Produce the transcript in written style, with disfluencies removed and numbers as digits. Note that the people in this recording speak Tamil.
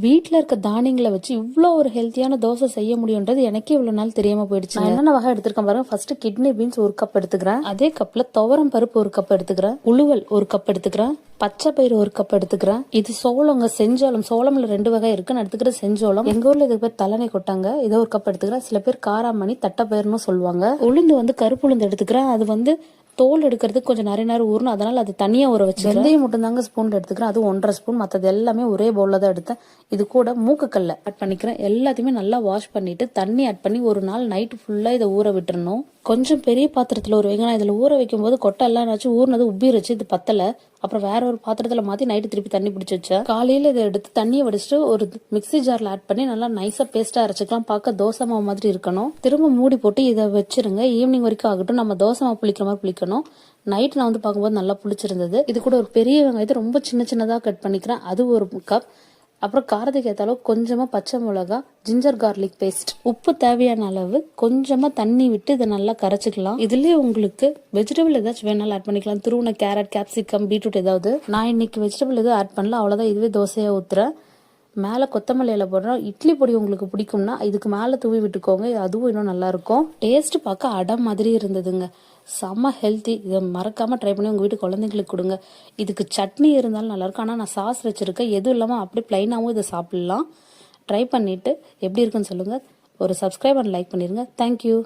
வீட்டில் இருக்க தானியங்களை வச்சு இவ்வளோ ஒரு ஹெல்த்தியான தோசை செய்ய முடியுன்றது எனக்கே இவ்வளோ நாள் தெரியாம போயிடுச்சு. நான் என்னென்ன வகை எடுத்திருக்கேன் பாருங்க. ஃபர்ஸ்ட் கிட்னி பீன்ஸ் 1 கப் எடுத்துக்கிறேன். அதே கப்ல துவரம் பருப்பு 1 கப் எடுத்துக்கிறேன். உளுவல் 1 கப் எடுத்துக்கிறேன். பச்சை பயிறு 1 கப் எடுத்துக்கிறேன். இது சோளங்க, செஞ்சோளம். சோளம்ல 2 வகை இருக்கு. நான் எடுத்துக்கிற செஞ்சோளம். எங்க ஊர்ல இது பேர் தலனை கொட்டாங்க. இதை 1 கப் எடுத்துக்கிறேன். சில பேர் காராமணி, தட்டைப்பயிர்னு சொல்லுவாங்க. உளுந்து வந்து கருப்பு உளுந்து எடுத்துக்கிறேன். அது வந்து தோல் எடுக்கிறதுக்கு கொஞ்சம் நிறைய நேரம் ஊறணும், அதனால அது தனியா ஊற வச்சு. வெந்தயம் மட்டும் தாங்க ஸ்பூன்ல எடுத்துக்கிறேன். அது 1.5 ஸ்பூன். மற்றது எல்லாமே ஒரே பவுல்ல தான் எடுத்தேன். இது கூட மூக்குக்கல்ல ஆட் பண்ணிக்கிறேன். எல்லாத்தையுமே நல்லா வாஷ் பண்ணிட்டு தண்ணி ஆட் பண்ணி ஒரு நாள் நைட்டு ஃபுல்லா இதை ஊற விட்டுறணும். கொஞ்சம் பெரிய பாத்திரத்துல ஊற வைங்க. நான் இதுல ஊற வைக்கும் போது கொட்டை எல்லாம் ஊறினது உப்பிருச்சு. இது பத்தல. அப்புறம் வேற ஒரு பாத்திரத்துல மாத்தி நைட்டு திருப்பி தண்ணி பிடிச்சி வச்சேன். காலையில இதை எடுத்து தண்ணியை வடிச்சிட்டு ஒரு மிக்ஸி ஜார்ல ஆட் பண்ணி நல்லா நைஸா பேஸ்டா அரைச்சிக்கலாம். பார்க்க தோசை மாவு மாதிரி இருக்கணும். திரும்ப மூடி போட்டு இதை வச்சிருங்க. ஈவினிங் வரைக்கும் ஆகட்டும். நம்ம தோசை மாவு புளிக்கிற மாதிரி புளிக்கணும். நைட் நான் வந்து பார்க்கும்போது நல்லா புளிச்சிருந்தது. இது கூட ஒரு பெரிய வெங்காயத்தை ரொம்ப சின்ன சின்னதா கட் பண்ணிக்கிறேன். அது 1 கப். அப்புறம் காரத்துக்கு ஏற்ற அளவு கொஞ்சமா பச்சை மிளகா, ஜிஞ்சர் கார்லிக் பேஸ்ட், உப்பு தேவையான அளவு, கொஞ்சமா தண்ணி விட்டு இதை நல்லா கரைச்சிக்கலாம். இதுலயே உங்களுக்கு வெஜிடபிள் ஏதாச்சும் வேணாலும் ஆட் பண்ணிக்கலாம். துருவன கேரட், கேப்சிகம், பீட்ரூட் ஏதாவது. நான் இன்னைக்கு வெஜிடபிள் எதுவும் ஆட் பண்ணல. அவ்வளவுதான். இதுவே தோசையா ஊத்துறேன். மேலே கொத்தமல்லி இலை போடுறோம். இட்லி பொடி உங்களுக்கு பிடிக்கும்னா இதுக்கு மேலே தூவி விட்டுக்கோங்க. அதுவும் இன்னும் நல்லா இருக்கும். டேஸ்ட் பார்க்க அடை மாதிரி இருந்ததுங்க. செம்ம ஹெல்த்தி. இதை மறக்காம ட்ரை பண்ணி உங்க வீட்டு குழந்தைங்களுக்கு கொடுங்க. இதுக்கு சட்னி இருந்தாலும் நல்லா இருக்கும். ஆனால் நான் சாஸ் வச்சிருக்கேன். எதுவும் இல்லாமல் அப்படியே பிளைனாகவும் இதை சாப்பிடலாம். ட்ரை பண்ணிட்டு எப்படி இருக்குன்னு சொல்லுங்க. ஒரு சப்ஸ்கிரைப் அண்ட் லைக் பண்ணிருங்க. தேங்க்யூ.